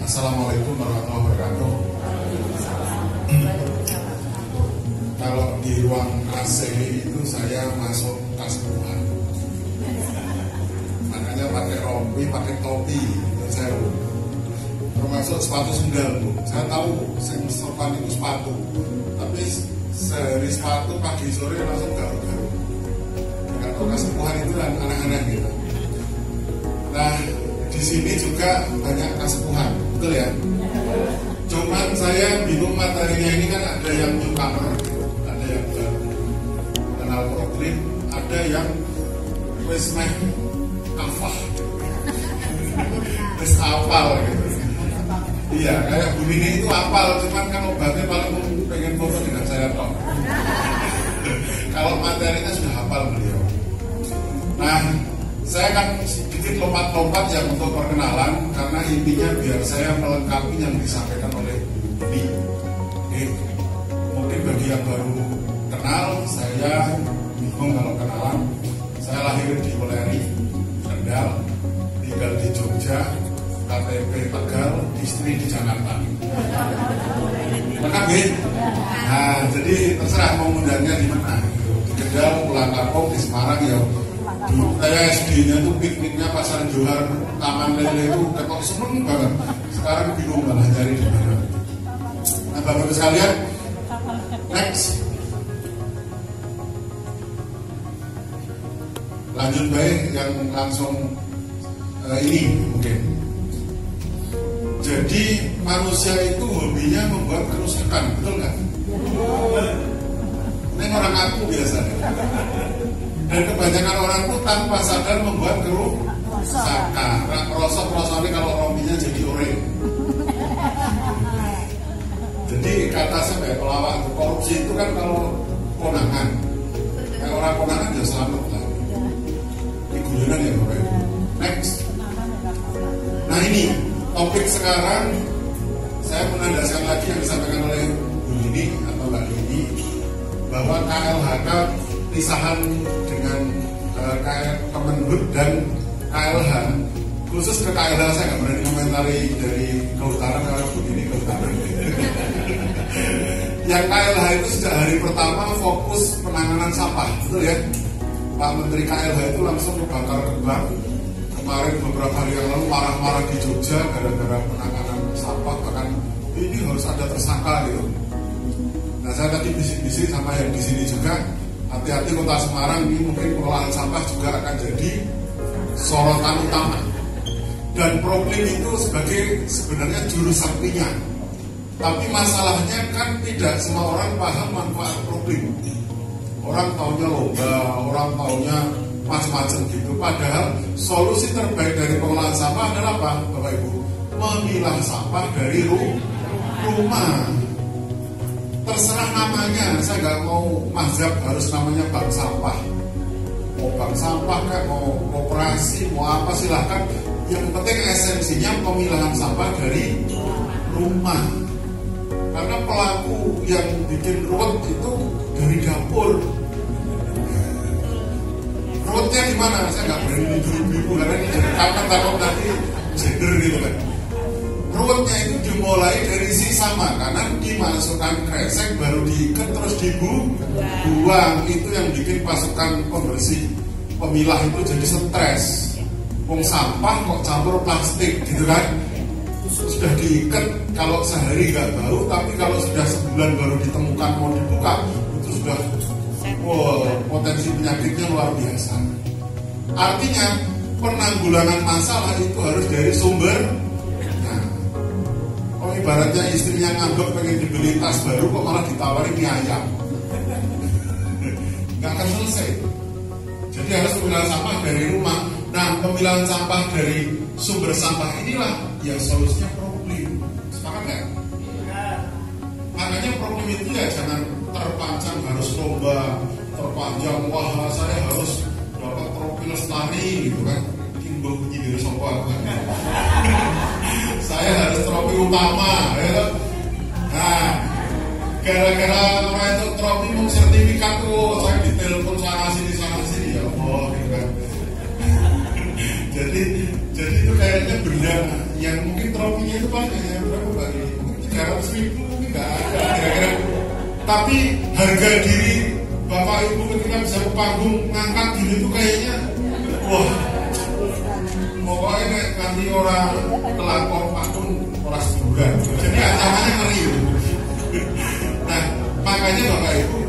Assalamualaikum warahmatullahi wabarakatuh. Kalau di ruang AC itu saya masuk kaskuhan. Makanya pakai rompi, pakai topi, itu saya termasuk sepatu sendal. Saya tahu yang sopan itu sepatu, tapi sehari sepatu pagi sore langsung garuk-garuk. Kalau kaskuhan itu kan aneh-aneh gitu. Nah, di sini juga banyak kasepuhan, betul ya? Cuman saya bingung materinya ini kan ada yang newcomer, ada yang kenal program, ada yang wis meh kafah, wis apal gitu. Iya, kayak Bu Nini itu apal, cuman kan obatnya paling pengen foto dengan saya toh. Kalau materinya sudah hafal beliau. Nah, saya akan sedikit lompat-lompat ya untuk perkenalan, karena intinya biar saya melengkapi yang disampaikan oleh Budi. Oke, mungkin bagi yang baru kenal, saya bingung kalau kenalan. Saya lahir di Weleri, Kendal, tinggal di Jogja, KTP Tegal, istri di Jakarta. Lengkap ya? Nah, jadi terserah mau mudahnya di mana. Di Kendal, Pulang Kampung, di Semarang ya. Dulu saya SD-nya tuh pikniknya Pasar Johar, Taman Lele itu ketok seneng banget. Sekarang bingung malah nyari di mana. Nah, Bapak-Ibu sekalian, next. Lanjut baik yang langsung ini mungkin. Jadi manusia itu hobinya membuat kerusakan, betul nggak? Ini orang aku biasanya. Dan kebanyakan orang itu tanpa sadar membuat kerusakan. Rosok-rosoknya kalau rompinya jadi oranye. Jadi kata saya pelawak korupsi itu kan kalau konangan. Kayak orang konangan ya selamat lah. Ini guyonan ya Bapak Ibu. Next. Nah ini topik sekarang saya menandaskan lagi yang disampaikan oleh Bu Lini atau Mbak Lini bahwa KLHK pisahan dengan Kemenhub dan KLH. Khusus ke KLH saya nggak berani komentari dari kehutanan karena begini kehutanan. Yang KLH itu sejak hari pertama fokus penanganan sampah, betul ya? Pak Menteri KLH itu langsung bakar kembang. Kemarin beberapa hari yang lalu marah-marah di Jogja gara-gara penanganan sampah, bahkan ini harus ada tersangka gitu. Nah saya tadi bisik-bisik sama yang di sini juga. Hati-hati Kota Semarang ini mungkin pengelolaan sampah juga akan jadi sorotan utama. Dan problem itu sebenarnya juru saktinya. Tapi masalahnya kan tidak semua orang paham manfaat problem. Orang taunya lomba, orang taunya macam-macam gitu. Padahal solusi terbaik dari pengelolaan sampah adalah apa, Bapak Ibu? Memilah sampah dari rumah. Terserah namanya, saya nggak mau mazhab harus namanya bank sampah. Mau bank sampah kayak mau koperasi, mau apa silahkan. Yang penting esensinya pemilahan sampah dari rumah. Karena pelaku yang bikin ruwet itu dari dapur. Ruwetnya di mana? Saya nggak berani ibu-ibu karena ini jadi takut nanti gender gitu kan. Ruwetnya itu dimulai dari sisa makanan dimasukkan kresek baru diikat terus dibuang. Itu yang bikin pasukan pembersih pemilah itu jadi stres. Wong sampah kok campur plastik gitu kan. Sudah diikat kalau sehari nggak bau, tapi kalau sudah sebulan baru ditemukan mau dibuka itu sudah potensi penyakitnya luar biasa. Artinya penanggulangan masalah itu harus dari sumber. Ibaratnya istrinya nganggep pengen dibeli tas baru kok malah ditawari mie ayam. Nggak akan selesai. Jadi harus pemilahan sampah dari rumah. Nah, pemilahan sampah dari sumber sampah inilah yang solusinya problem. Sepakat nggak? Makanya problem itu ya jangan terpanjang harus lomba, terpanjang wah saya harus dapat trofi lestari gitu kan. Mungkin bunyi dari sopa. Saya harus trofi utama ya. Nah, gara-gara orang itu trofi mau sertifikat tuh saya ditelepon sana sini ya Allah gitu kan. jadi itu kayaknya benda yang mungkin trofinya tiket itu paling hanya berapa Pak? 300.000 mungkin nggak ada kira-kira. Tapi harga diri Bapak Ibu ketika bisa ke panggung ngangkat diri itu kayaknya wah, pokoknya kayak nanti orang kelakor panggung orang sebulan. Jadi ancamannya ngeri. Nah, makanya Bapak Ibu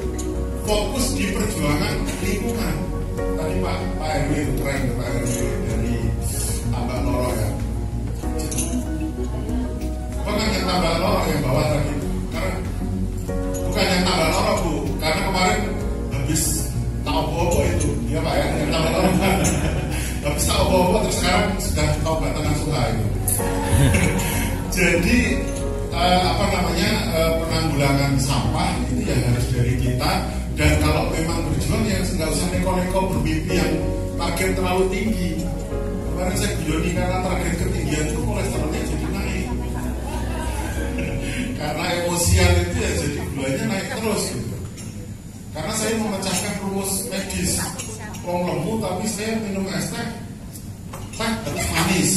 fokus di perjuangan lingkungan. Tadi Pak RW itu keren, Pak RW dari Tambak Loro ya. Bukan yang Tambak Loro yang bawah tadi, karena bukan yang Tambak Loro Bu, karena kemarin habis tahu bobo itu, ya Pak ya, yang Tambak Loro. Habis tahu bobo terus sekarang sudah tahu Batangan Sungai itu. Jadi penanggulangan sampah itu ya harus dari kita. Dan kalau memang berjuang ya nggak usah neko-neko bermimpi yang target terlalu tinggi. Kemarin saya guyoni karena target ketinggian itu kolesterolnya jadi naik. Karena emosian itu ya jadi gulanya naik terus gitu. Karena saya memecahkan rumus medis. Wong lemu tapi saya minum es teh harus manis.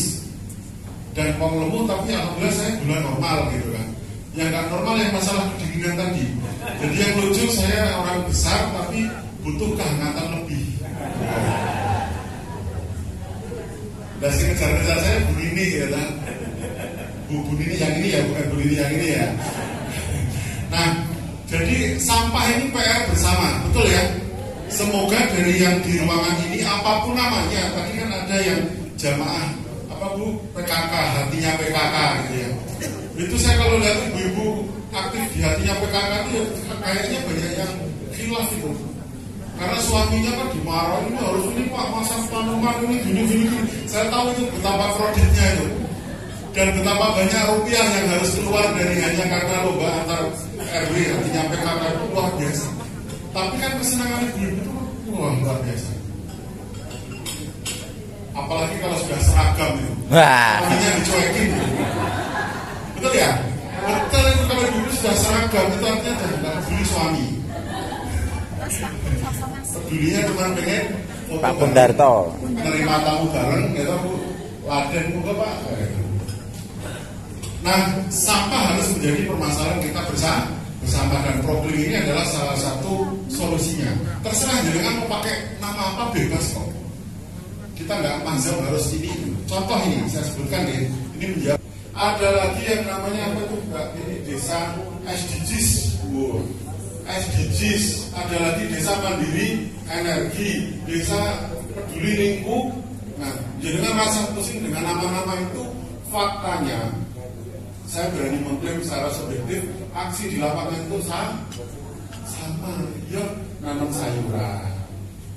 Dan wong lemu tapi alhamdulillah saya gula normal gitu kan. Yang nggak normal yang masalah kedinginan tadi. Jadi yang lucu saya orang besar tapi butuh kehangatan lebih. Dan si kejar-kejar saya Bu Nini ya kan. Bu Nini yang ini ya, bukan Bu Nini yang ini ya. Nah, jadi sampah ini PR bersama, betul ya. Semoga dari yang di ruangan ini apapun namanya, tadi kan ada yang jamaah apa Bu PKK, hatinya PKK gitu ya. Itu saya kalau lihat ibu-ibu aktif di hatinya PKK itu ya, kayaknya banyak yang khilaf itu. Karena suaminya kan dimarahin, ini harus ini Pak, masang tanaman ini gini. Saya tahu itu betapa kreditnya itu. Dan betapa banyak rupiah yang harus keluar dari hanya karena lomba antar RW hatinya PKK itu luar biasa. Tapi kan kesenangan ibu-ibu itu wah luar biasa. Apalagi kalau sudah seragam itu. Suaminya dicuekin gitu. Betul ya? Betul itu kalau ibu sudah seragam itu artinya tidak peduli suami. Pedulinya cuma pengen foto Pak Kundarto menerima tamu bareng gitu Bu. Laden juga Pak. Nah, sampah harus menjadi permasalahan kita bersama dan problem ini adalah salah satu solusinya. Terserah jenengan mau pakai nama apa bebas kok. Kita nggak mazhab harus ini. Contoh ini saya sebutkan ya. Ini menjawab. Ada lagi yang namanya apa itu ini desa SDGs. Wow. SDGs. Ada lagi desa mandiri energi, desa peduli lingkungan. Nah, jenengan rasa pusing dengan nama-nama itu, faktanya saya berani mengklaim secara subjektif aksi di lapangan itu sama. Ya nanam sayuran,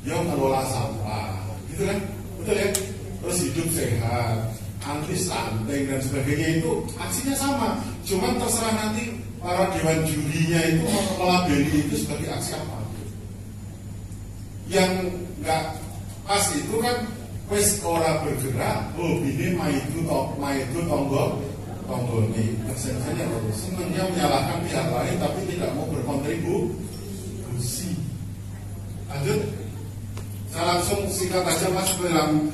ya ngelola sampah, gitu kan, betul ya. Terus hidup sehat, anti stunting dan sebagainya itu aksinya sama. Cuman terserah nanti para dewan jurinya itu melabeli itu sebagai aksi apa. Yang nggak pas itu kan wis ora bergerak, ini maidu tonggo ini. Kesannya senangnya menyalahkan pihak lain tapi tidak mau berkontribusi. Lanjut, saya langsung singkat aja Mas dalam.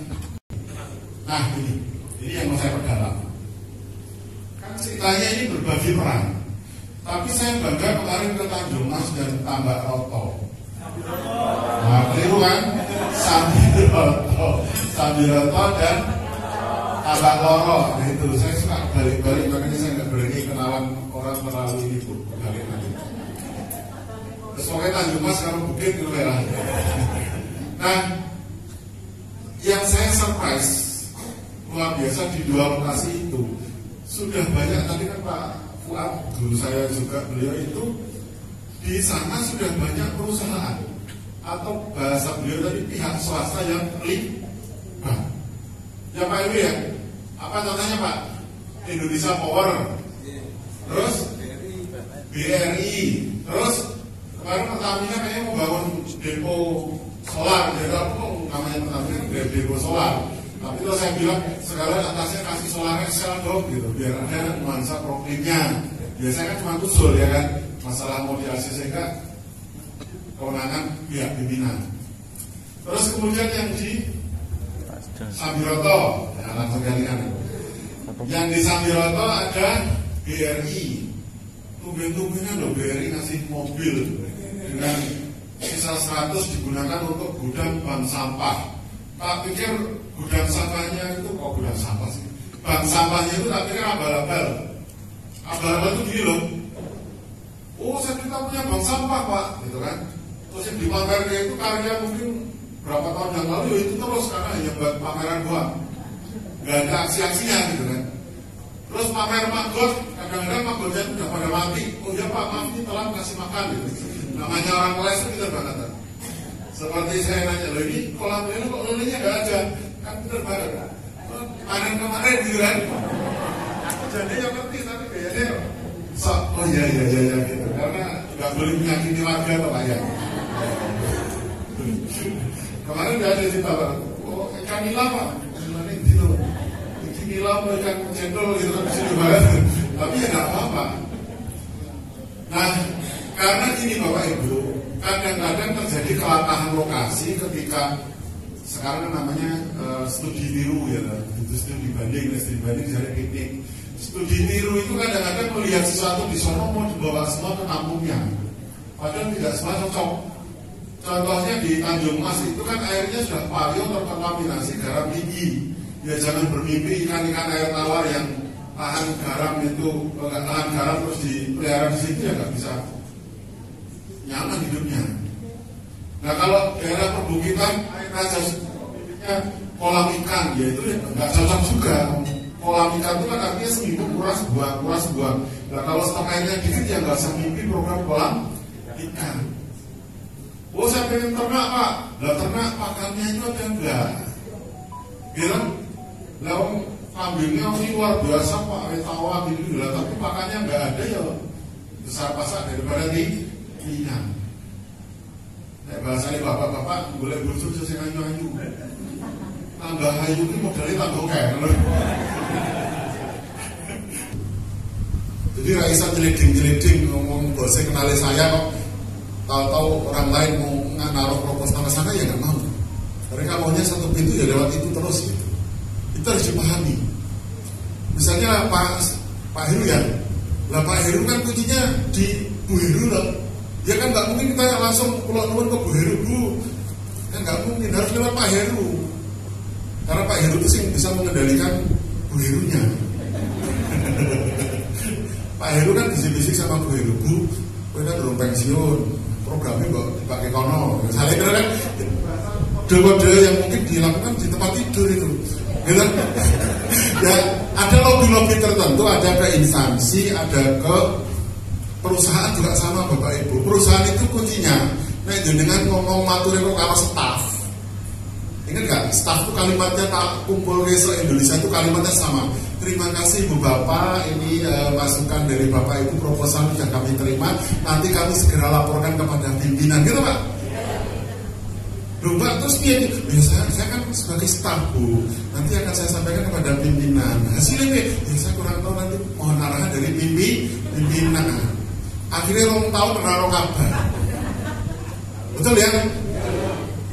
Nah ini yang mau saya perdalam. Kan ceritanya ini berbagi peran. Tapi saya bangga kemarin ke Tanjung Mas dan Tambak Roto. Nah keliru kan? Sambiroto dan Tambak Loro. Nah itu saya suka balik-balik, makanya saya nggak berani kenalan orang terlalu ini Bu. Balik-balik. Terus pokoknya Tanjung Mas kalau bukit itu lah. Nah, yang saya surprise luar biasa di dua lokasi itu sudah banyak. Tadi kan Pak Fuad guru saya juga, beliau itu di sana sudah banyak perusahaan atau bahasa beliau tadi pihak swasta yang terlibat. Ya Pak Ibu ya, apa contohnya Pak? Indonesia Power, terus BRI, terus kemarin Pertamina kayaknya mau bangun depo solar, jadi apa namanya Pertamina depo solar. Tapi kalau saya bilang sekarang atasnya kasih solarnya sel dong gitu, biar ada nuansa problemnya. Biasanya kan cuma usul ya kan, masalah mau di ACC kan kewenangan pihak pimpinan. Terus kemudian yang di Sambiroto, ya langsung kalian. Yang di Sambiroto ada BRI. Tumben-tumbenan loh BRI ngasih mobil dengan sisa 100 digunakan untuk gudang bank sampah. Tak pikir gudang sampahnya itu kok gudang sampah sih? Bank sampahnya itu tak pikir abal-abal. Abal-abal itu gini loh. Oh, kita punya bank sampah pak, gitu kan? Terus yang dipamernya itu karya mungkin berapa tahun yang lalu, ya itu terus karena hanya buat pameran doang. Gak ada aksi-aksinya gitu kan. Terus pamer maggot, kadang-kadang maggotnya itu udah pada mati. Oh ya pak, maaf ini telat kasih makan gitu. Namanya orang kelas itu kita banget. Seperti saya nanya, loh ini kolam ini kok lelenya gak ada? Kan bener banget. Panen kemarin gitu kan. Jadi yang ngerti tapi kayaknya oh iya gitu. Karena gak boleh menyakiti warga atau pak ya. Kemarin gak ada cerita pak. Oh ikan nila pak. Nila mau ikan cendol gitu kan bisa banget. Tapi ya gak apa-apa. Nah karena ini bapak ibu, kadang-kadang terjadi kelatahan lokasi ketika sekarang namanya studi tiru ya, itu studi banding jadi piknik. Studi tiru itu kadang-kadang melihat sesuatu di sana mau dibawa semua ke kampungnya, padahal tidak semua cocok. Contohnya di Tanjung Mas itu kan airnya sudah paling terkontaminasi garam tinggi. Ya jangan bermimpi ikan-ikan air tawar yang tahan garam itu nggak tahan garam terus dipelihara di situ ya nggak bisa nyaman hidupnya. Nah kalau daerah perbukitan air aja kolam ikan, ya itu nggak cocok juga. Kolam ikan itu kan artinya seminggu kuras buang. Nah kalau stok airnya dikit ya nggak usah mimpi program kolam ikan. Oh saya pengen ternak pak, lah ternak pakannya itu ada enggak? Bilang, lah kambingnya ini luar biasa pak, tawa gitu lah, tapi pakannya nggak ada ya besar pasak daripada di ikan. Nah bahasanya bapak-bapak boleh butuh sesuai ayu-ayu. Tambah ayu ini modalnya tambah kayak jadi Raisa jeleding ngomong bosnya kenali saya kok tahu-tahu orang lain mau naruh proposal ke sana ya nggak mau. Mereka maunya satu pintu ya lewat itu terus gitu. Itu harus dipahami. Misalnya Pak Heru ya, lah Pak Heru kan kuncinya di Bu Heru lah. Ya kan nggak mungkin kita langsung pulang nuwun ke Bu Heru Bu, kan nggak mungkin, harus lewat Pak Heru. Karena Pak Heru itu sih bisa mengendalikan Bu Herunya. Pak Heru kan bisik-bisik sama Bu Heru, Bu, kita belum pensiun, programnya kok dipakai kono. Misalnya itu kan kode-kode yang mungkin dilakukan di tempat tidur itu. Ya ada lobby-lobby tertentu, ada ke instansi, ada ke perusahaan juga sama Bapak Ibu. Perusahaan itu kuncinya, nah dengan ngomong maturi kok kalau staff. Ingat gak? Staff itu kalimatnya tak kumpul reso Indonesia itu kalimatnya sama. Terima kasih Bu Bapak, ini masukan dari Bapak Ibu, proposal sudah kami terima. Nanti kami segera laporkan kepada pimpinan, gitu Pak. Loh Mbak, terus dia saya kan sebagai staff Bu, nanti akan saya sampaikan kepada pimpinan. Hasilnya ya saya kurang tahu, nanti mohon arahan dari pimpinan. Akhirnya orang tahu menaruh kabar. Betul ya?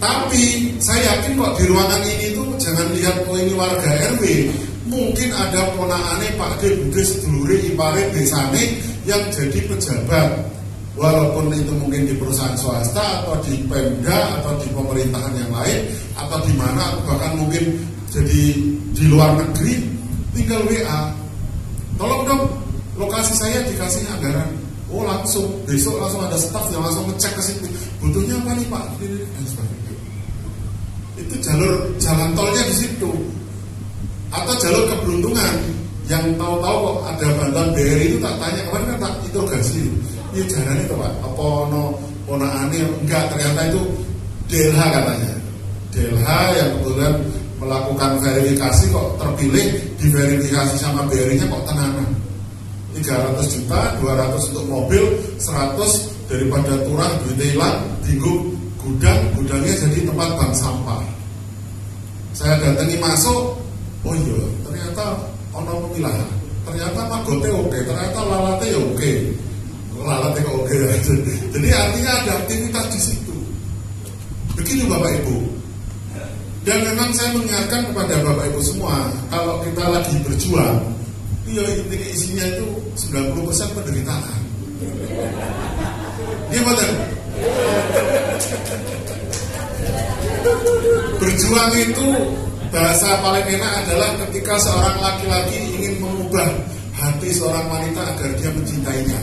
Tapi saya yakin kok di ruangan ini tuh jangan lihat oh ini warga RW, mungkin ada ponakane Pak D, Bude, sedulure, ipare, desane yang jadi pejabat, walaupun itu mungkin di perusahaan swasta atau di Pemda atau di pemerintahan yang lain atau di mana atau bahkan mungkin jadi di luar negeri, tinggal WA, tolong dong lokasi saya dikasih anggaran. Oh langsung besok langsung ada staff yang langsung ngecek ke situ, butuhnya apa nih Pak, dan sebagainya. Itu jalan tolnya di situ. Atau jalur keberuntungan yang tahu-tahu kok ada bantuan BRI itu tak tanya, kemarin kan tak interogasi. Ini jalan itu Pak, apa ponakane enggak, ternyata itu DLH katanya. DLH yang kebetulan melakukan verifikasi kok terpilih, diverifikasi sama BRI-nya kok tenanan. 300 juta, 200 untuk mobil, 100 daripada turah duitnya hilang, tinggu gudangnya jadi tempat bank sampah. Saya datangi masuk, oh iya, ternyata ono pemilahan, ternyata magote oke, ternyata lalate ya oke, lalate kok oke. Jadi artinya ada aktivitas di situ. Begini Bapak Ibu. Dan memang saya mengingatkan kepada Bapak Ibu semua, kalau kita lagi berjuang, Iya, isinya itu 90% penderitaan. Iya betul. Berjuang itu bahasa paling enak adalah ketika seorang laki-laki ingin mengubah hati seorang wanita agar dia mencintainya.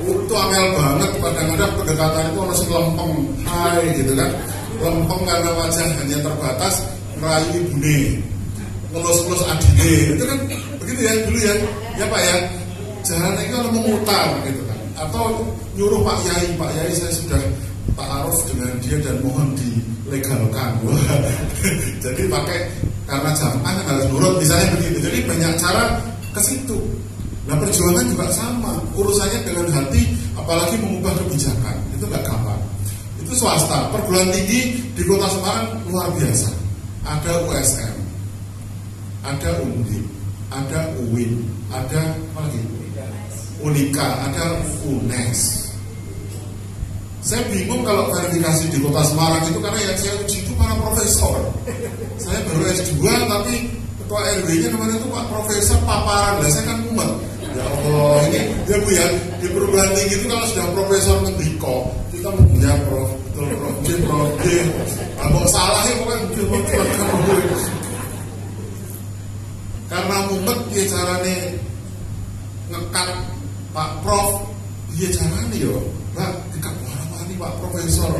Itu angel banget, kadang-kadang pendekatan itu masih lempeng, hai gitu kan. Lempeng karena wajah hanya terbatas, merayu ibune, ngelus-ngelus adine, itu kan begitu ya dulu ya. Ya Pak ya, jalan itu kalau memutar gitu kan. Atau nyuruh Pak Yai saya sudah ta'aruf dengan dia dan mohon dilegalkan. Jadi pakai karena jamaah harus nurut misalnya begitu. Jadi banyak cara ke situ. Nah perjuangan juga sama, urusannya dengan hati, apalagi mengubah kebijakan itu nggak gampang. Itu swasta, perguruan tinggi di Kota Semarang luar biasa. Ada USM, ada Undip, ada UIN, ada apa lagi? Unika, ada UNES. Saya bingung kalau verifikasi di Kota Semarang itu karena yang saya uji itu para profesor. Saya baru S2 tapi ketua RW-nya kemarin itu Pak Profesor paparan, lah saya kan mumet. Ya Allah, ini ya Bu ya, di perguruan tinggi itu kalau sudah profesor mendiko, kita punya prof, betul prof D, abang salah ya pokoknya karena mumet dia caranya ngekat Pak Prof, dia caranya yo, Mbak, dekat warna-warni Pak Profesor.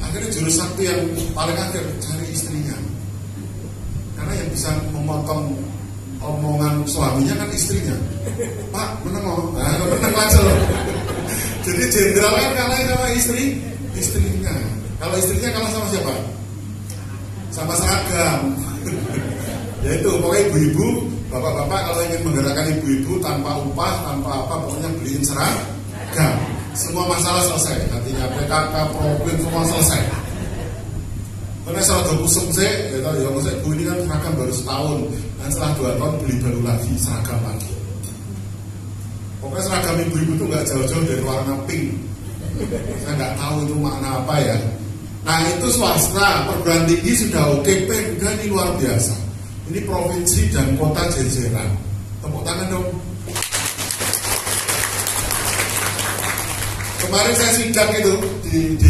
Akhirnya jurus sakti yang paling akhir cari istrinya, karena yang bisa memotong omongan suaminya kan istrinya. Pak, meneng aja loh. Jadi jenderal kan kalah sama istrinya. Kalau istrinya kalah sama siapa? Sama seragam. Ya itu, pokoknya ibu-ibu, bapak-bapak kalau ingin menggerakkan ibu-ibu tanpa upah, tanpa apa, pokoknya beliin seragam. Semua masalah selesai. Artinya PKK, problem semua selesai. Karena seragam kusum sih, ya maksudnya Bu ini kan seragam baru setahun, dan setelah 2 tahun beli baru lagi seragam lagi. Pokoknya seragam ibu-ibu tuh nggak jauh-jauh dari warna pink. Saya nggak tahu itu makna apa ya. Nah itu swasta, perguruan tinggi sudah oke, Pemda ini luar biasa. Ini provinsi dan kota jejeran. Tepuk tangan dong. Kemarin saya sidak itu di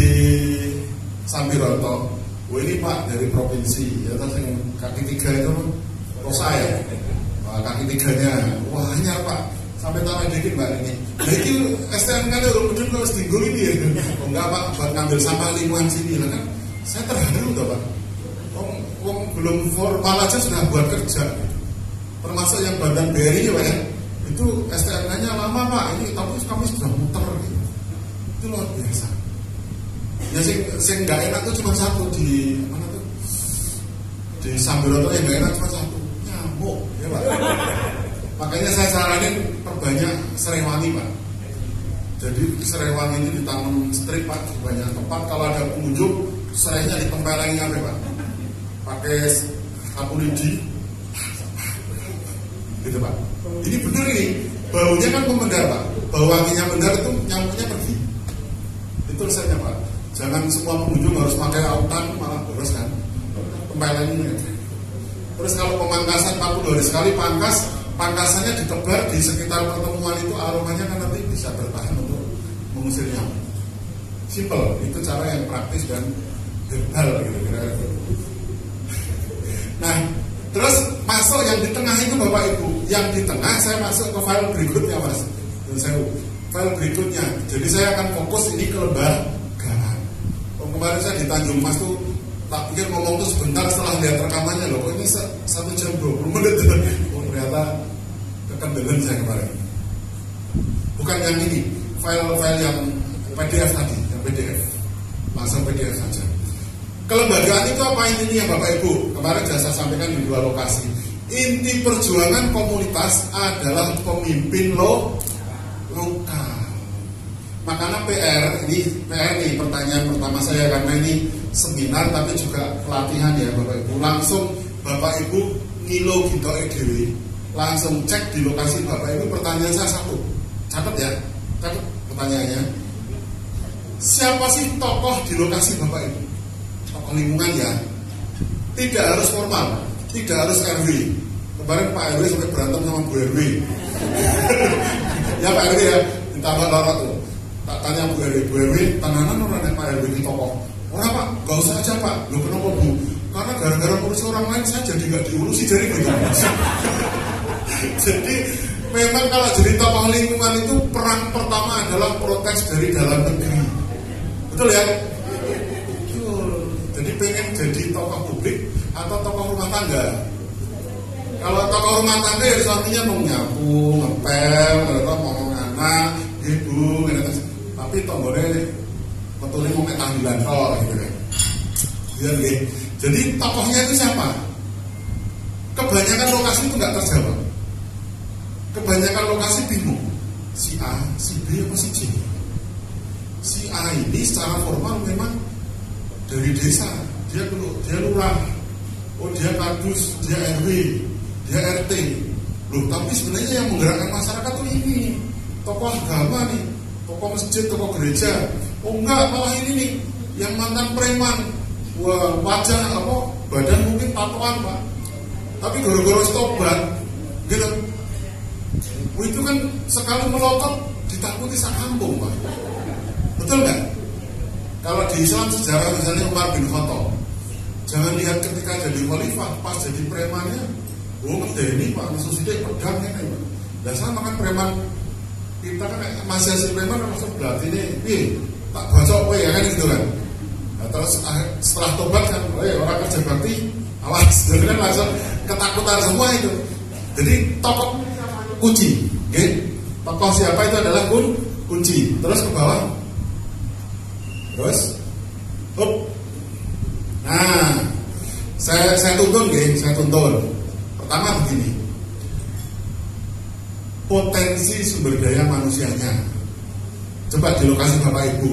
Sambiroto. Oh ini Pak dari provinsi, ya terus yang kaki 3 itu Rosa ya, kaki 3-nya, wah hanya Pak, sampai tambah dikit Mbak ini. Jadi STNK itu udah harus tinggal ini ya, oh enggak Pak, buat ngambil sampah lingkungan sini lah kan. Saya terharu tuh Pak, belum formal aja sudah buat kerja, termasuk yang Badan BRI ya Pak ya, itu STNK-nya lama Pak, ini tapi kami sudah muter gitu. Itu luar biasa. Ya sing nggak enak tuh cuma satu di mana tuh di Sambiroto yang nggak enak cuma satu, nyamuk ya Pak. Makanya saya saranin perbanyak serai wangi Pak. Jadi serai wangi ini ditanam strip Pak di banyak tempat. Kalau ada pengunjung serainya ditempelengin apa Pak? Pakai sapu lidi, gitu Pak. Ini bener ini, baunya kan memendar Pak. Bau wanginya mendar itu nyamuknya pergi. Itu resepnya Pak. Jangan semua pengunjung harus pakai autan, malah boros kan. Tempelin ini. Terus kalau pemangkasan 40 hari sekali pangkasannya ditebar di sekitar pertemuan itu, aromanya kan nanti bisa bertahan untuk mengusir nyamuk. Simple, itu cara yang praktis dan herbal gitu kira-kira. Nah, terus masuk yang di tengah itu Bapak Ibu. Yang di tengah saya masuk ke file berikutnya Mas. File berikutnya. Jadi saya akan fokus ini ke lembagaan. Kemarin saya di Tanjung Mas tuh tak pikir ngomong tuh sebentar, setelah lihat rekamannya loh, kok ini 1 jam 20 menit. Oh ternyata kekendelan saya kemarin. Bukan yang ini, file-file yang PDF tadi, yang PDF. Langsung PDF saja. Kelembagaan itu apa intinya Bapak Ibu? Kemarin sudah saya sampaikan di 2 lokasi. Inti perjuangan komunitas adalah pemimpin lokal. Makanya PR nih pertanyaan pertama saya, karena ini seminar tapi juga pelatihan ya Bapak Ibu. Langsung Bapak Ibu ngilo gitu dhewe. Langsung cek di lokasi Bapak Ibu. Pertanyaan saya satu. Catat ya. Catat pertanyaannya. Siapa sih tokoh di lokasi Bapak Ibu? Tokoh lingkungan ya. Tidak harus formal, tidak harus RW. kemarin Pak RW sampai berantem sama Bu RW. Ya Pak RW ya, ditambah lorot tuh. Tak tanya Bu RW, tenanan orang Pak RW di tokoh. Orang Pak, gak usah aja Pak. Loh kenapa Bu? Karena gara-gara ngurusi orang lain saya jadi gak diurusi, jadi gitu. Jadi memang kalau jadi tokoh lingkungan itu perang pertama adalah protes dari dalam negeri. Betul ya? Betul. Jadi pengen jadi tokoh publik atau tokoh rumah tangga. Kalau tokoh rumah tangga ya suaminya mau nyapu, ngepel, atau mau anak, ibu, gitu. Tapi tombolnya betulnya mau tahlilan gitu kan. Iya gitu. Jadi tokohnya itu siapa? Kebanyakan lokasi itu nggak terjawab. Kebanyakan lokasi bingung. Si A, si B, apa si C? Si A ini secara formal memang dari desa, dia lurah, oh dia kardus, dia RW, dia RT. Loh, tapi sebenarnya yang menggerakkan masyarakat tuh ini tokoh agama nih, tokoh masjid, tokoh gereja. Oh enggak, malah ini nih yang mantan preman. Wah, wajah apa, badan mungkin tatoan Pak. Tapi gara-gara tobat, gitu. Itu kan sekali melotot ditakuti sak kampung Pak. Betul nggak? Kalau di Islam sejarah misalnya Umar bin Khattab, jangan lihat ketika jadi khalifah, pas jadi premannya, oh medeni Pak, musuh sidik pedang kan Pak. Dan sama kan preman kita kan masih hasil preman maksud berarti ini, tak bocok ya kan gitu kan. Nah, terus setelah tobat kan, orang kerja bakti, awas, jadi kan langsung ketakutan semua itu. Jadi tokoh kunci, okay? Tokoh siapa itu adalah kunci. Terus ke bawah, terus, up. Nah, saya tuntun, saya tuntun. Pertama begini, potensi sumber daya manusianya. Coba di lokasi Bapak Ibu,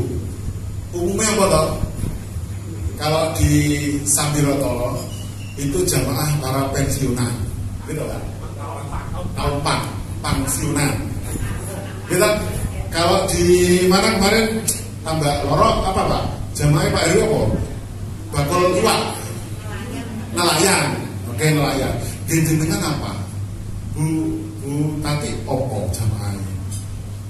umumnya apa toh? Kalau di Sambiroto itu jamaah para pensiunan, gitu kan? Tahun pensiunan. Kita kalau di mana kemarin tambah lorok apa Pak? Jamaah Pak RW apa? Bakul iwak, nelayan, oke nelayan. Jenengan apa? Bu Tati opo jamaahnya?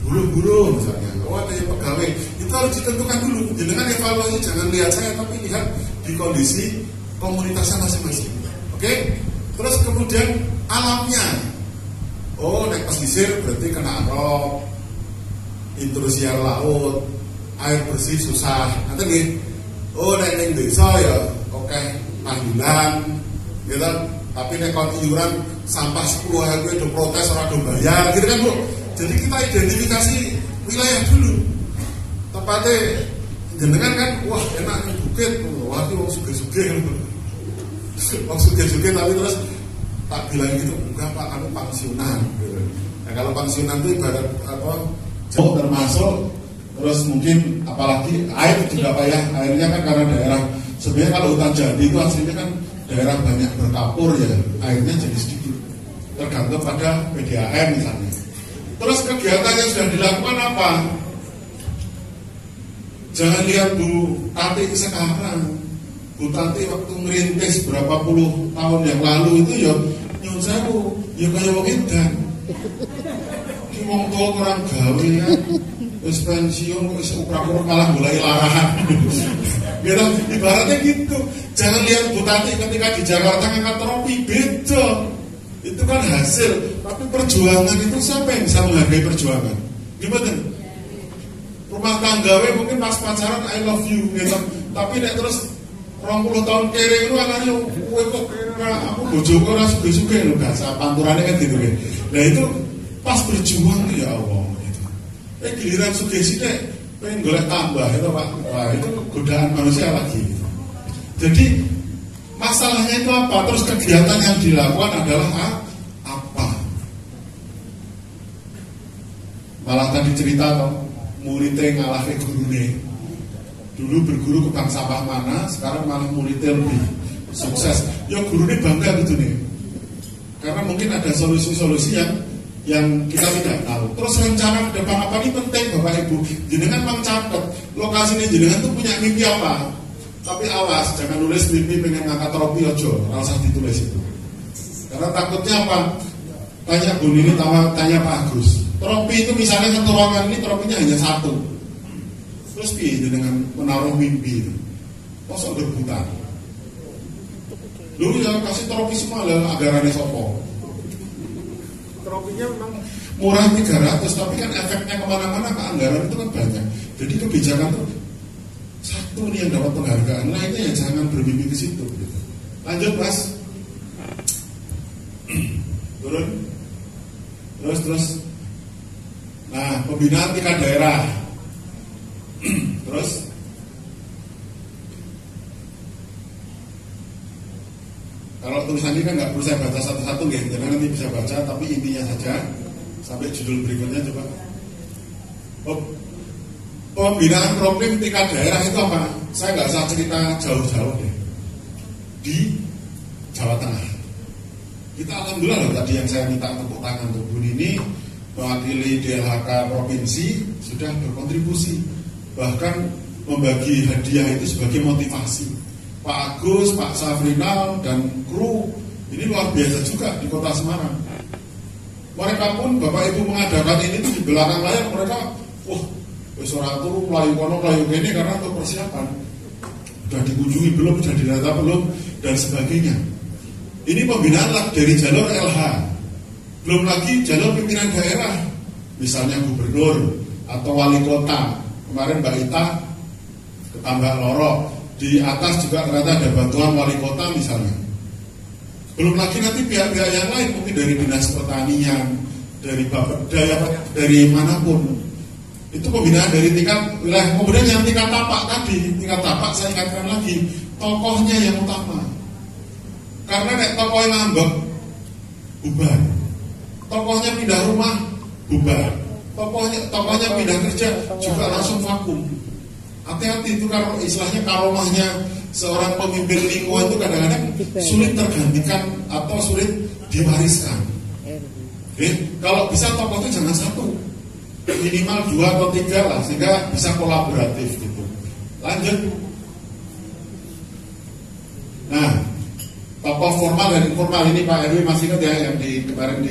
Buru misalnya. Oh ada yang pegawai. Itu harus ditentukan dulu. Jenengan evaluasi, jangan lihat saya, tapi lihat di kondisi komunitasnya masing-masing. Oke? Terus kemudian alamnya. Oh, naik pesisir berarti kena rob, intrusi air laut, air bersih susah. Nanti nih, oh naik desa ya, oke, panggilan, gitu. Tapi naik iuran sampah 10.000 itu protes orang do bayar, gitu kan Bu. Jadi kita identifikasi wilayah dulu. Tepatnya jenengan kan, wah enak nih bukit, wah itu wong sugih-sugih, wong sugih-sugih tapi terus tak bilang gitu, enggak Pak, kamu pensiunan gitu. Nah kalau pensiunan itu ibarat apa, jauh termasuk, terus mungkin apalagi air juga Pak ya, airnya kan karena daerah, sebenarnya kalau hutan jadi itu aslinya kan daerah banyak berkapur ya, airnya jadi sedikit, tergantung pada PDAM misalnya. Terus kegiatan yang sudah dilakukan apa? Jangan lihat Bu Tati sekarang. Bu Tati waktu merintis berapa puluh tahun yang lalu itu ya nyun sewu, ya kaya wong edan. Ki wong tua kurang gawe ya. Wis pensiun kok wis ukra-ukra malah mulai larahan. Gitu, ibaratnya gitu. Jangan lihat Bu Tati ketika di Jakarta ngangkat trofi, beda. Itu kan hasil, tapi perjuangan itu siapa yang bisa menghargai perjuangan? Gimana? Rumah tanggawe mungkin pas pacaran I love you gitu. Tapi nek terus 20 tahun kere itu anaknya kowe kok aku bojoku ora suge-suge lho bahasa panturane kan gitu kan. Nah itu pas berjuang ya Allah gitu. Giliran suge sithik pengen golek tambah itu Pak. Wah, itu godaan manusia lagi gitu. Jadi masalahnya itu apa? Terus kegiatan yang dilakukan adalah apa? Malah tadi cerita toh, muridnya ngalahin gurune. Dulu berguru ke bank sampah mana, sekarang malah muridnya lebih sukses. Ya gurune bangga gitu nih. Karena mungkin ada solusi-solusi yang kita tidak tahu. Terus rencana ke depan apa ini penting Bapak Ibu. Jenengan mencatat lokasi ini jenengan tuh punya mimpi apa? Tapi awas, jangan nulis mimpi pengen ngangkat trofi aja, nggak usah ditulis itu. Karena takutnya apa? Tanya Bu Nini, tanya Pak Agus. Tropi itu misalnya satu ruangan ini tropinya hanya satu. Terus itu dengan menaruh mimpi itu. Masa rebutan? Dulu ya kasih tropi semua lah agarannya sopo. Tropinya memang murah 300, tapi kan efeknya kemana-mana ke anggaran itu kan banyak. Jadi kebijakan itu satu nih yang dapat penghargaan, lainnya ya jangan bermimpi ke situ. Gitu. Lanjut Mas. Turun. Terus. Nah, pembinaan tingkat daerah. Terus. Kalau tulisan ini kan nggak perlu saya baca satu-satu ya, jadi nanti bisa baca, tapi intinya saja sampai judul berikutnya coba. Pembinaan program tingkat daerah itu apa? Saya nggak usah cerita jauh-jauh deh. Di Jawa Tengah. Kita alhamdulillah loh tadi yang saya minta tepuk tangan untuk Bu Nini mewakili DLHK provinsi sudah berkontribusi, bahkan membagi hadiah itu sebagai motivasi. Pak Agus, Pak Safrinal, dan kru ini luar biasa juga di Kota Semarang. Mereka pun Bapak Ibu mengadakan ini di belakang layar mereka, wis ora turu mlayu kono mlayu kene karena untuk persiapan. Sudah dikunjungi belum, sudah didata belum, dan sebagainya. Ini pembinaan dari jalur LH. Belum lagi jalur pimpinan daerah, misalnya gubernur atau wali kota. Kemarin Mbak Ita ke Tambak Loro. Di atas juga ternyata ada bantuan wali kota misalnya. Belum lagi nanti pihak-pihak yang lain, mungkin dari dinas pertanian, dari Bapeda, dari manapun. Itu pembinaan dari tingkat wilayah. Kemudian yang tingkat tapak tadi, tingkat tapak saya ingatkan lagi, tokohnya yang utama. Karena tokoh yang ngambek, bubar. Tokohnya pindah rumah, bubar. Tokohnya pindah kerja, juga langsung vakum. Hati-hati itu kalau istilahnya karomahnya seorang pemimpin lingkungan itu kadang-kadang sulit tergantikan atau sulit diwariskan. Kalau bisa tokoh itu jangan satu, minimal 2 atau 3 lah, sehingga bisa kolaboratif gitu. Lanjut. Nah, tokoh formal dan informal ini Pak RW masih ingat ya yang kemarin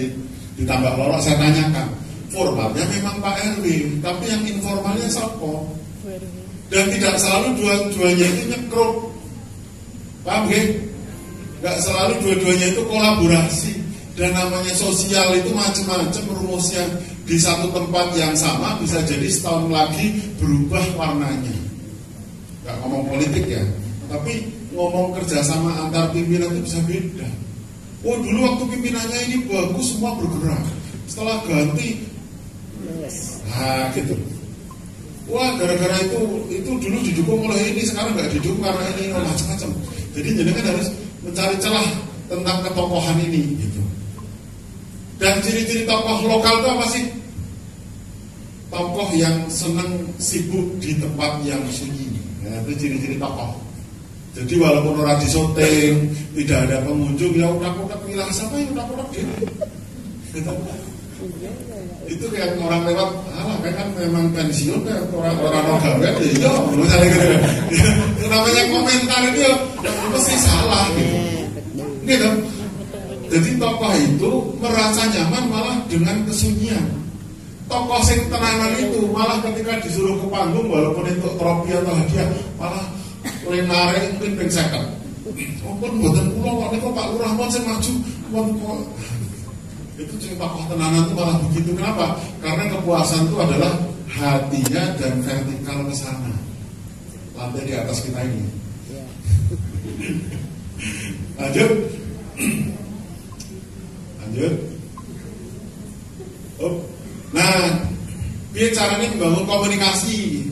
di Tambak Loro saya tanyakan. Formalnya memang Pak RW, tapi yang informalnya siapa? Dan tidak selalu dua-duanya itu nyekrut. Paham gak? Gak selalu dua-duanya itu kolaborasi. Dan namanya sosial itu macam-macam rumusnya. Di satu tempat yang sama bisa jadi setahun lagi berubah warnanya. Gak ngomong politik ya, tapi ngomong kerjasama antar pimpinan itu bisa beda. Oh dulu waktu pimpinannya ini bagus, semua bergerak. Setelah ganti, nah gitu. Wah gara-gara itu dulu didukung oleh ini, sekarang nggak didukung karena ini macam-macam. Jadi jenengan harus mencari celah tentang ketokohan ini gitu. Dan ciri-ciri tokoh lokal itu apa sih? Tokoh yang senang sibuk di tempat yang sunyi. Nah, itu ciri-ciri tokoh. Jadi walaupun orang disoting, tidak ada pengunjung, ya udah-udah ngilang siapa yang udah-udah gitu. Itu kayak orang lewat, kan memang pensiun kan orang gawe ya, misalnya gitu. Itu namanya komentar itu ya mesti salah gitu. Gitu. Jadi tokoh itu merasa nyaman malah dengan kesunyian. Tokoh sing tenanan itu malah ketika disuruh ke panggung walaupun itu trofi atau hadiah malah lenare mungkin ping 50. Ampun mboten kula kok Pak Lurah mon sing maju mon itu ciri tokoh tenanan itu malah begitu. Kenapa? Karena kepuasan itu adalah hatinya dan vertikal ke sana. Lantai di atas kita ini. Lanjut. Nah, biar caranya membangun komunikasi.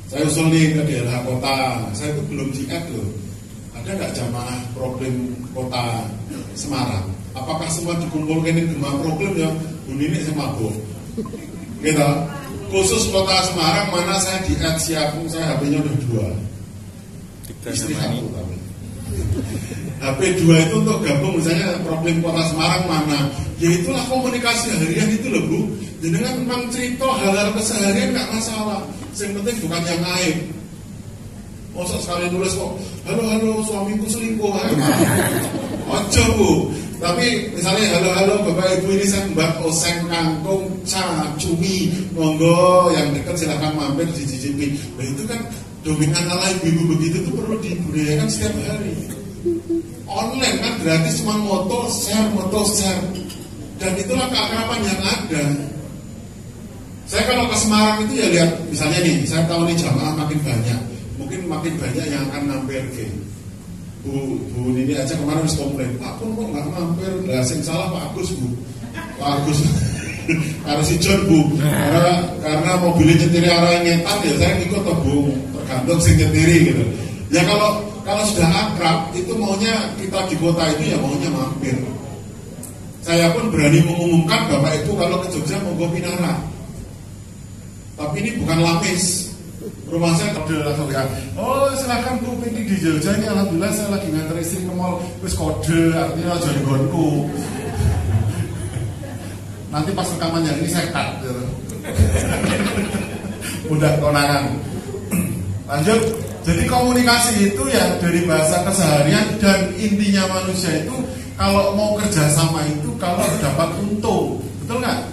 Saya usul nih ke daerah kota. Saya itu belum di-add loh. Ada nggak jamaah problem kota Semarang? Apakah semua dikumpulkan ini gemah problem ya? Bu Nini sama Bu. Gitu. Khusus kota Semarang mana saya di-add siapung, saya HP-nya udah 2. Istri 1 tapi. HP 2 itu untuk gabung misalnya problem kota Semarang mana? Ya itulah komunikasi harian itu loh Bu. Jadi kan memang cerita hal-hal keseharian nggak masalah. Yang penting bukan yang aib. Masa sekali nulis kok, halo suamiku selingkuh. Ojo Bu. Tapi misalnya halo Bapak Ibu, ini saya membuat oseng kangkung, cumi, monggo yang dekat silahkan mampir dicicipi. Nah itu kan dominan ala ibu-ibu begitu tuh perlu dibudayakan setiap hari. Online kan gratis, cuma moto share. Dan itulah keakraban yang ada. Saya kalau ke Semarang itu ya lihat, misalnya nih, saya tahu nih jamaah makin banyak, mungkin makin banyak yang akan mampir ke Bu Nini aja kemarin harus komplain, Pak pun kok nggak mampir, lah sing salah Pak Agus Bu, Pak Agus harus si John Bu, karena mobilnya nyetiri arah yang ngetan ya saya ikut toh Bu, tergantung sing nyetiri gitu. Ya kalau sudah akrab itu maunya kita di kota itu ya maunya mampir. Saya pun berani mengumumkan Bapak Ibu kalau ke Jogja mau Pinara, tapi ini bukan lapis. Rumah saya kode langsung ya. Oh silahkan Bu, ini di Jogja ini alhamdulillah saya lagi nganter istri ke mall. Terus kode artinya jadi gonku. Nanti pas rekaman yang ini saya cut. Udah konangan. Lanjut. Jadi komunikasi itu ya dari bahasa keseharian, dan intinya manusia itu kalau mau kerjasama itu kalau dapat untung, betul nggak?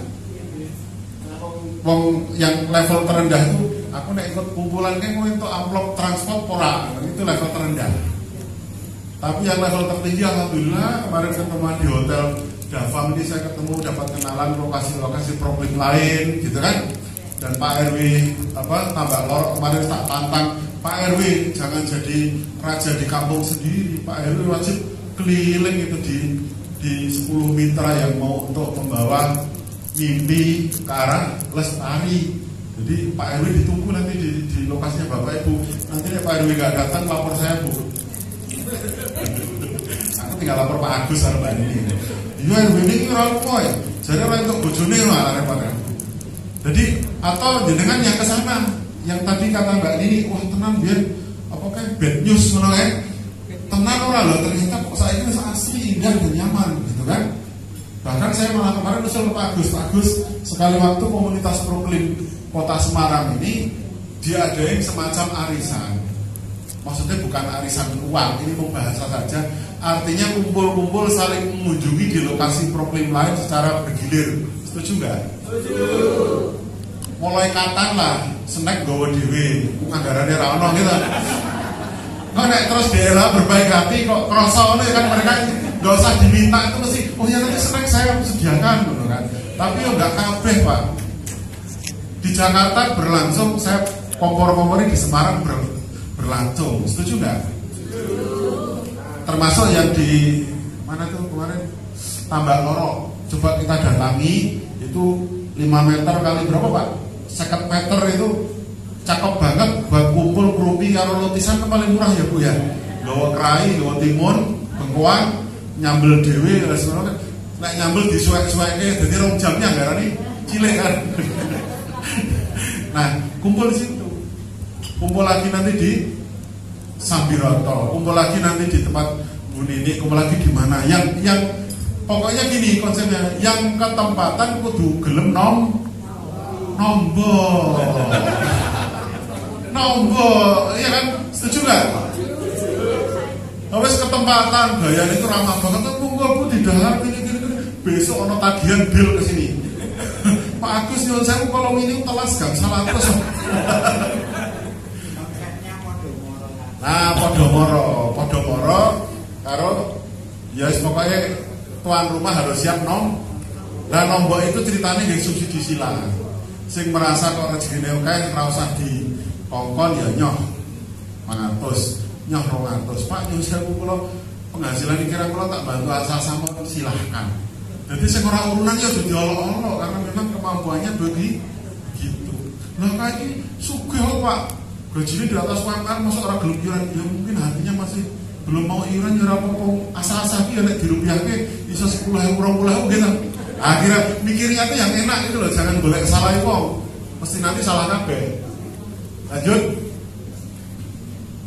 Wong yang level terendah itu, aku nek ikut kumpulan kan untuk amplop transport pora, itu level terendah. Tapi yang level tertinggi alhamdulillah kemarin ketemu di hotel Davam ini saya ketemu dapat kenalan lokasi-lokasi problem lain, gitu kan? Dan Pak RW tambah lor kemarin tak tantang Pak RW jangan jadi raja di kampung sendiri, Pak RW wajib keliling itu di 10 mitra yang mau untuk membawa mimpi ke arah lestari. Jadi Pak RW ditunggu nanti di lokasinya Bapak Ibu. Nanti Pak RW gak datang lapor saya Bu. Aku tinggal lapor Pak Agus sama Mbak ini. Iya RW ini orang koi. Jadi orang untuk bojone malah repot. Jadi atau jenengan yang ke sana, yang tadi kata Mbak Nini, wah tenang biar apa kayak bad news ngono ya. Tenang orang loh, ternyata kok saya ini asli indah dan nyaman gitu kan. Bahkan saya malah kemarin usul Pak Agus, sekali waktu komunitas Proklim Kota Semarang ini diadain semacam arisan. Maksudnya bukan arisan uang, ini bahasa saja. Artinya kumpul-kumpul saling mengunjungi di lokasi Proklim lain secara bergilir. Setuju nggak? Setuju. Mulai kapan lah, snack gawa dewe, anggarannya rano gitu. Kok nek terus daerah berbaik hati kok kerasa kan mereka nggak usah diminta itu mesti, oh ya nanti snack saya sediakan gitu kan. Tapi ya nggak kabeh Pak. Di Jakarta berlangsung, saya kompor-kompori di Semarang berlangsung. Setuju nggak? Termasuk yang di mana tuh kemarin Tambak Loro. Coba kita datangi itu 5 meter kali berapa Pak? 50 meter itu cakep banget buat kumpul kerupi karo lotisan kan paling murah ya Bu ya. Gawa kerai, gawa timun, bengkoang, nyambel dewe, restoran. Nek nyambel disuwek-suweke dadi 2 jamnya anggarane cilik kan. Nah, kumpul di situ. Kumpul lagi nanti di Sambiroto, kumpul lagi nanti di tempat Bu Nini, kumpul lagi di mana? Yang pokoknya gini konsepnya, yang ketempatan kudu gelem nombor, iya kan? Setuju nggak? Habis ketempatan, gaya itu ramah banget. Tunggu Bu di dalam ini. Besok ono tagihan bil ke sini. Pak Agus nyuwun sewu kalau ini telas gang 100. Nah, podomoro karo ya pokoknya tuan rumah harus siap Lah nombok itu ceritanya nggih subsidi silang. Sing merasa kok rezekine akeh ora usah dikongkon ya nyoh 500, nyoh 200. Pak nyuwun sewu kula penghasilan kira kula tak bantu asal-asal silahkan. Jadi sing ora urunan ya aja diolok-olok karena memang kemampuannya begitu. Lah kayak sugih Pak. Gajinya di atas UMR masa orang gelem iuran, ya mungkin hatinya masih belum mau iuran ya apa-apa asal-asal ya nek dirupiahke iso 10.000 20.000 gitu. Akhirnya mikirnya tuh yang enak gitu loh, jangan boleh salah wong. Mesti nanti salah kabeh. Lanjut.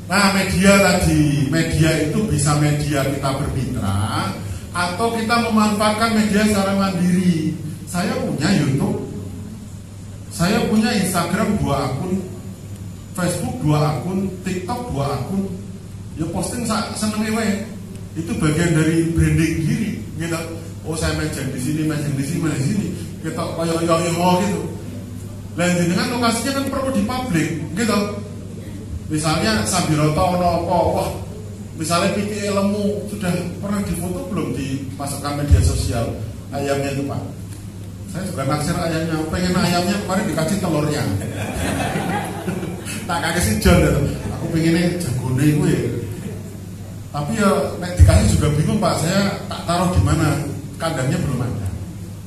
Nah, media tadi, media itu bisa media kita bermitra atau kita memanfaatkan media secara mandiri. Saya punya YouTube, saya punya Instagram 2 akun, Facebook 2 akun, TikTok 2 akun. Ya posting seneng wae. Itu bagian dari branding diri, gitu. Oh saya mention di sini, mention di sini, mention di sini. Kita kayak yo gitu. Lah dengan lokasinya kan perlu di publik, gitu. Misalnya Sambiroto ono apa, wah, misalnya PTE lemu sudah pernah difoto belum dimasukkan media sosial ayamnya itu Pak? Saya juga naksir ayamnya, pengen ayamnya kemarin dikasih telurnya. Tak kasih John itu, aku pengennya jagone itu ya. Tapi ya nek dikasih juga bingung Pak, saya tak taruh di mana, kandangnya belum ada.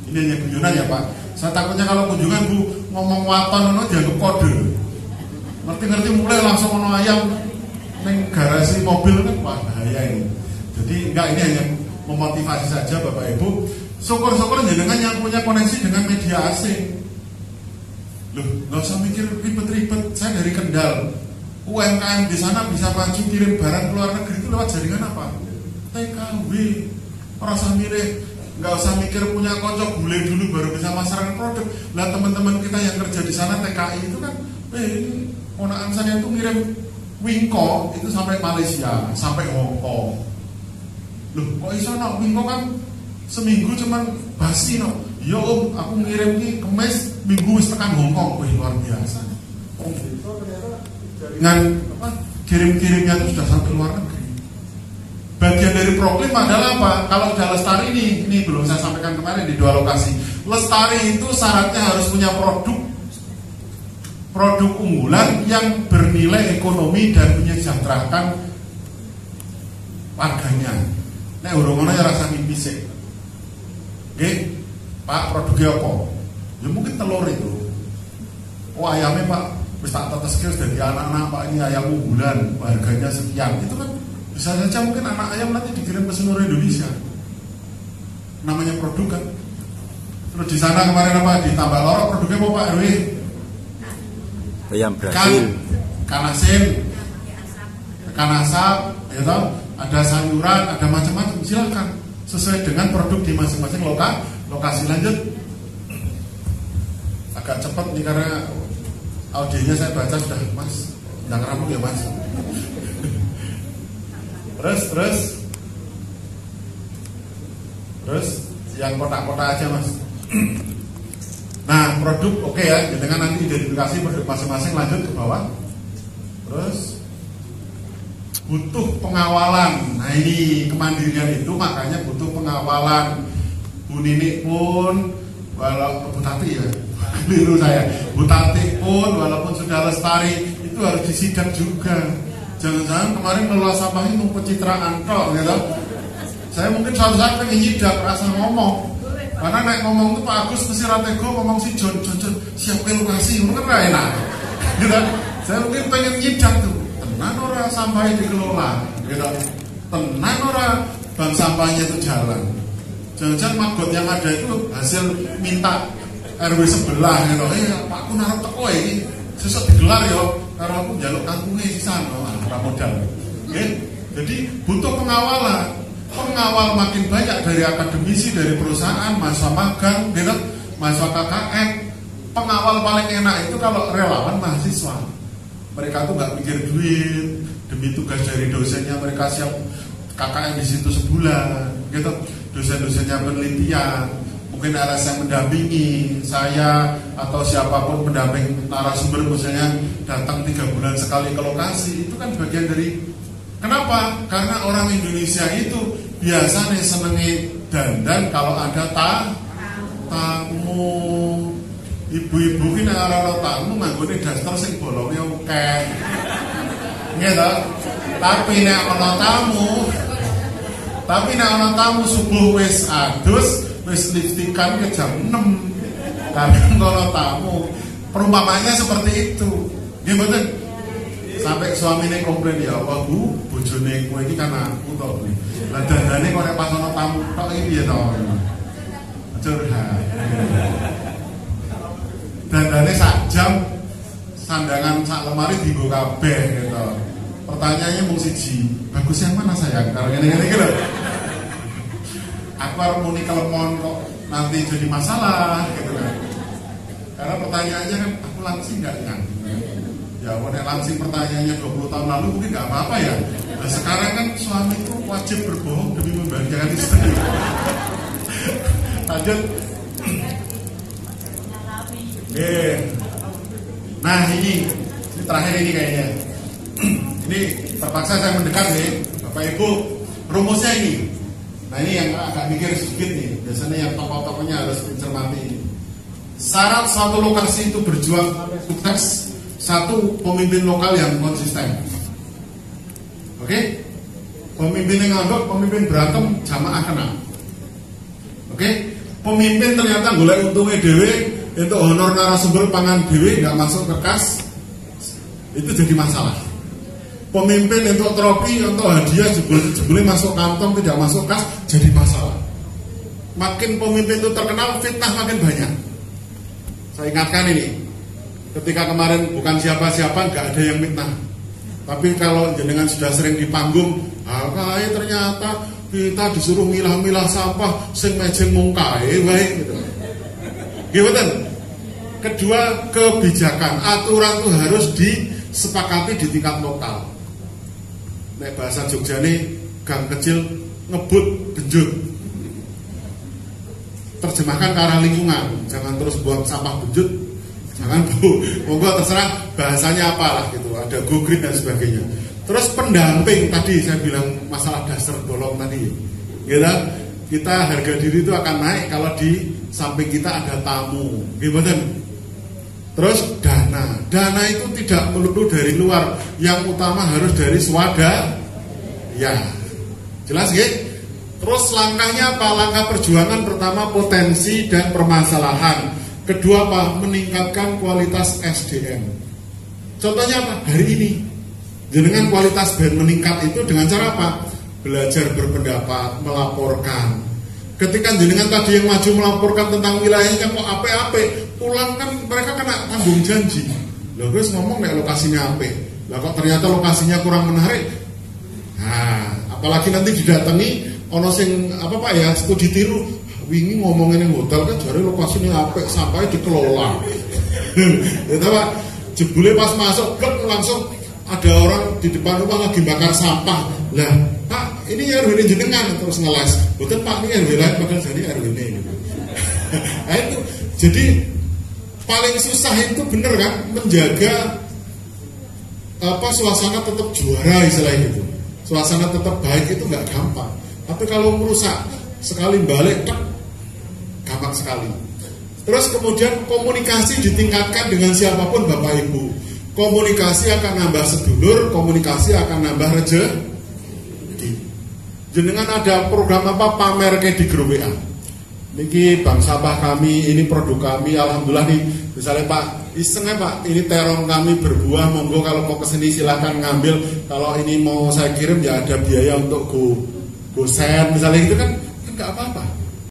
Ini hanya kunjungan ya Pak. Saya takutnya kalau kunjungan Bu ngomong waton ono dianggap kode. Ngerti-ngerti mulai langsung ono ayam neng garasi mobil kan wah bahaya ini. Jadi enggak, ini hanya memotivasi saja Bapak Ibu. Syukur-syukur jenengan yang punya koneksi dengan media asing. Loh, nggak usah mikir ribet-ribet. Saya dari Kendal, UMKM di sana bisa maju kirim barang ke luar negeri itu lewat jaringan apa? TKW. Rasa mirip, nggak usah mikir punya kocok bule dulu baru bisa masarkan produk. Lah teman-teman kita yang kerja di sana TKI itu kan, ini ponakan saya itu ngirim Wingko itu sampai Malaysia, sampai Hong Kong. Loh, kok iso no? Wingko kan seminggu cuman basi no. Ya Om, aku ngirim ini kemes minggu wis tekan Hong Kong. Wih, luar biasa. Oh, gitu ternyata jaringan apa? Kirim-kirimnya itu sudah sampai luar negeri. Bagian dari program adalah apa? Kalau udah Lestari ini belum saya sampaikan kemarin di 2 lokasi. Lestari itu syaratnya harus punya produk unggulan yang bernilai ekonomi dan menyejahterakan warganya. Nek urung ngono ya rasa mimpi sik. Nggih, Pak, produknya apa? Ya mungkin telur itu. Oh ayamnya Pak, wis tak teteske wis dadi anak-anak Pak, ini ayam unggulan, harganya sekian. Itu kan bisa saja mungkin anak ayam nanti dikirim ke seluruh Indonesia. Namanya produk kan. Terus di sana kemarin apa? Ditambah lorok produknya apa Pak RW? Ayam Brasil, ikan asin, ikan asap, ya toh, ada sayuran, ada macam-macam. Silakan sesuai dengan produk di masing-masing lokasi. Lanjut. Agak cepat nih karena audionya saya baca sudah Mas, yang rampung ya Mas. Terus yang kotak-kotak aja Mas. Nah produk oke ya, dengan nanti identifikasi produk masing-masing. Lanjut ke bawah. Terus butuh pengawalan. Nah ini kemandirian itu makanya butuh pengawalan. Bu Nini pun walau Bu Tati ya, biru saya. Bu Tati pun walaupun sudah lestari itu harus disidak juga. Jangan-jangan kemarin ngelola sampah ini mau pencitraan toh gitu. Saya mungkin suatu saat pengen nyidak rasa ngomong. Karena naik ngomong itu Pak Agus mesti ratego ngomong si John siap lokasi, itu kan enak. Gitu. Saya mungkin pengen nyidak tuh. Tenan ora sampahnya dikelola, gitu. Tenan ora bank sampahnya itu jalan. Jangan-jangan magot yang ada itu hasil minta RW sebelah gitu. Pak aku naruh teko ini sesuk digelar yo, karo aku njaluk kangkunge sisan ora modal. Nggih. Jadi butuh pengawalan. Pengawal makin banyak dari akademisi, dari perusahaan, mahasiswa magang, gitu, mahasiswa KKN. Pengawal paling enak itu kalau relawan mahasiswa. Mereka tuh nggak mikir duit, demi tugas dari dosennya mereka siap KKN di situ sebulan, gitu. Dosen-dosennya penelitian, mungkin LSM mendampingi saya atau siapapun pendamping narasumber, misalnya datang 3 bulan sekali ke lokasi. Itu kan bagian dari. Kenapa? Karena orang Indonesia itu biasanya senengi dandan kalau ada tamu. Ibu-ibu ini ada tamu nganggone daster sing bolongnya akeh. Gitu. Tapi nek ana tamu subuh wis adus, wis liftikan ke jam 6. Karena kalau tamu perumpamannya seperti itu. Nggih mboten? Sampai suaminya komplain, ya apa Bu, bojone kowe iki kan aku to. Lah dandane kok nek pas ana tamu tok iki piye to? Curhat. Dandane sak jam, sandangan sak lemari dienggo kabeh gitu. Pertanyaannya mung siji, bagus yang mana sayang? Kalau ngene-ngene iki lho. Aku arep muni kelemon kok nanti jadi masalah gitu kan. Karena pertanyaannya kan aku langsing enggak nyang. Ya, kalau langsing pertanyaannya 20 tahun lalu mungkin nggak apa-apa ya. Nah, sekarang kan suami itu wajib berbohong demi membahagiakan istri. Lanjut. Nah ini terakhir ini kayaknya. Ini terpaksa saya mendekat nih, Bapak Ibu. Rumusnya ini. Nah ini yang agak mikir sedikit nih. Biasanya yang tokoh-tokohnya harus mencermati ini. Syarat suatu lokasi itu berjuang sukses, satu pemimpin lokal yang konsisten. Oke? Pemimpin yang ngambek, pemimpin berantem, jamaah kena. Oke? Pemimpin ternyata golek untungnya dewe, untuk honor narasumber pangan dewe nggak masuk ke kas, itu jadi masalah. Pemimpin untuk trofi, untuk hadiah jebule masuk kantong, tidak masuk kas, jadi masalah. Makin pemimpin itu terkenal, fitnah makin banyak. Saya ingatkan ini, ketika kemarin bukan siapa-siapa, nggak ada yang fitnah. Tapi kalau jenengan sudah sering di panggung, ternyata kita disuruh milah-milah sampah, sing mejeng mung kae wae gitu. Gimana? Kedua, kebijakan, aturan itu harus disepakati di tingkat lokal. Nek bahasa Jogja ini gang kecil ngebut benjut. Terjemahkan ke arah lingkungan, jangan terus buang sampah benjut, jangan bu, monggo terserah bahasanya apalah gitu, ada go green dan sebagainya. Terus pendamping tadi saya bilang masalah dasar bolong tadi, gitu. Kita harga diri itu akan naik kalau di samping kita ada tamu, gimana? Terus dana itu tidak melulu dari luar, yang utama harus dari swadaya, ya, jelas gitu. Terus langkahnya apa? Langkah perjuangan pertama potensi dan permasalahan. Kedua apa? Meningkatkan kualitas SDM. Contohnya apa? Hari ini dengan kualitas band meningkat itu dengan cara apa? Belajar berpendapat, melaporkan. Ketika jenengan tadi yang maju melaporkan tentang wilayahnya kok ape-ape, pulang kan mereka kena tanggung janji. Loh guys ngomong nek lokasinya ape. Lah kok ternyata lokasinya kurang menarik. Nah, apalagi nanti didatangi ono sing apa Pak ya, studi tiru wingi ngomongin yang hotel kan jare lokasinya apik sampai dikelola. Ya Pak, jebule pas masuk langsung ada orang di depan rumah lagi bakar sampah. Lah, Pak, ini RW jenengan terus ngeles. Betul Pak, ini RW lain padahal jadi RW ini. Nah, itu jadi paling susah itu bener kan menjaga suasana tetap juara istilahnya gitu. Suasana tetap baik itu nggak gampang. Tapi kalau merusak sekali balik, gampang sekali. Terus kemudian komunikasi ditingkatkan dengan siapapun Bapak Ibu. Komunikasi akan nambah sedulur, komunikasi akan nambah rezeki. Jenengan ada program apa pamer ke di grup WA. Niki bank sampah kami, ini produk kami, alhamdulillah nih. Misalnya Pak, iseng ya Pak, ini terong kami berbuah, monggo kalau mau kesini silahkan ngambil. Kalau ini mau saya kirim ya ada biaya untuk gosen misalnya gitu kan nggak apa-apa.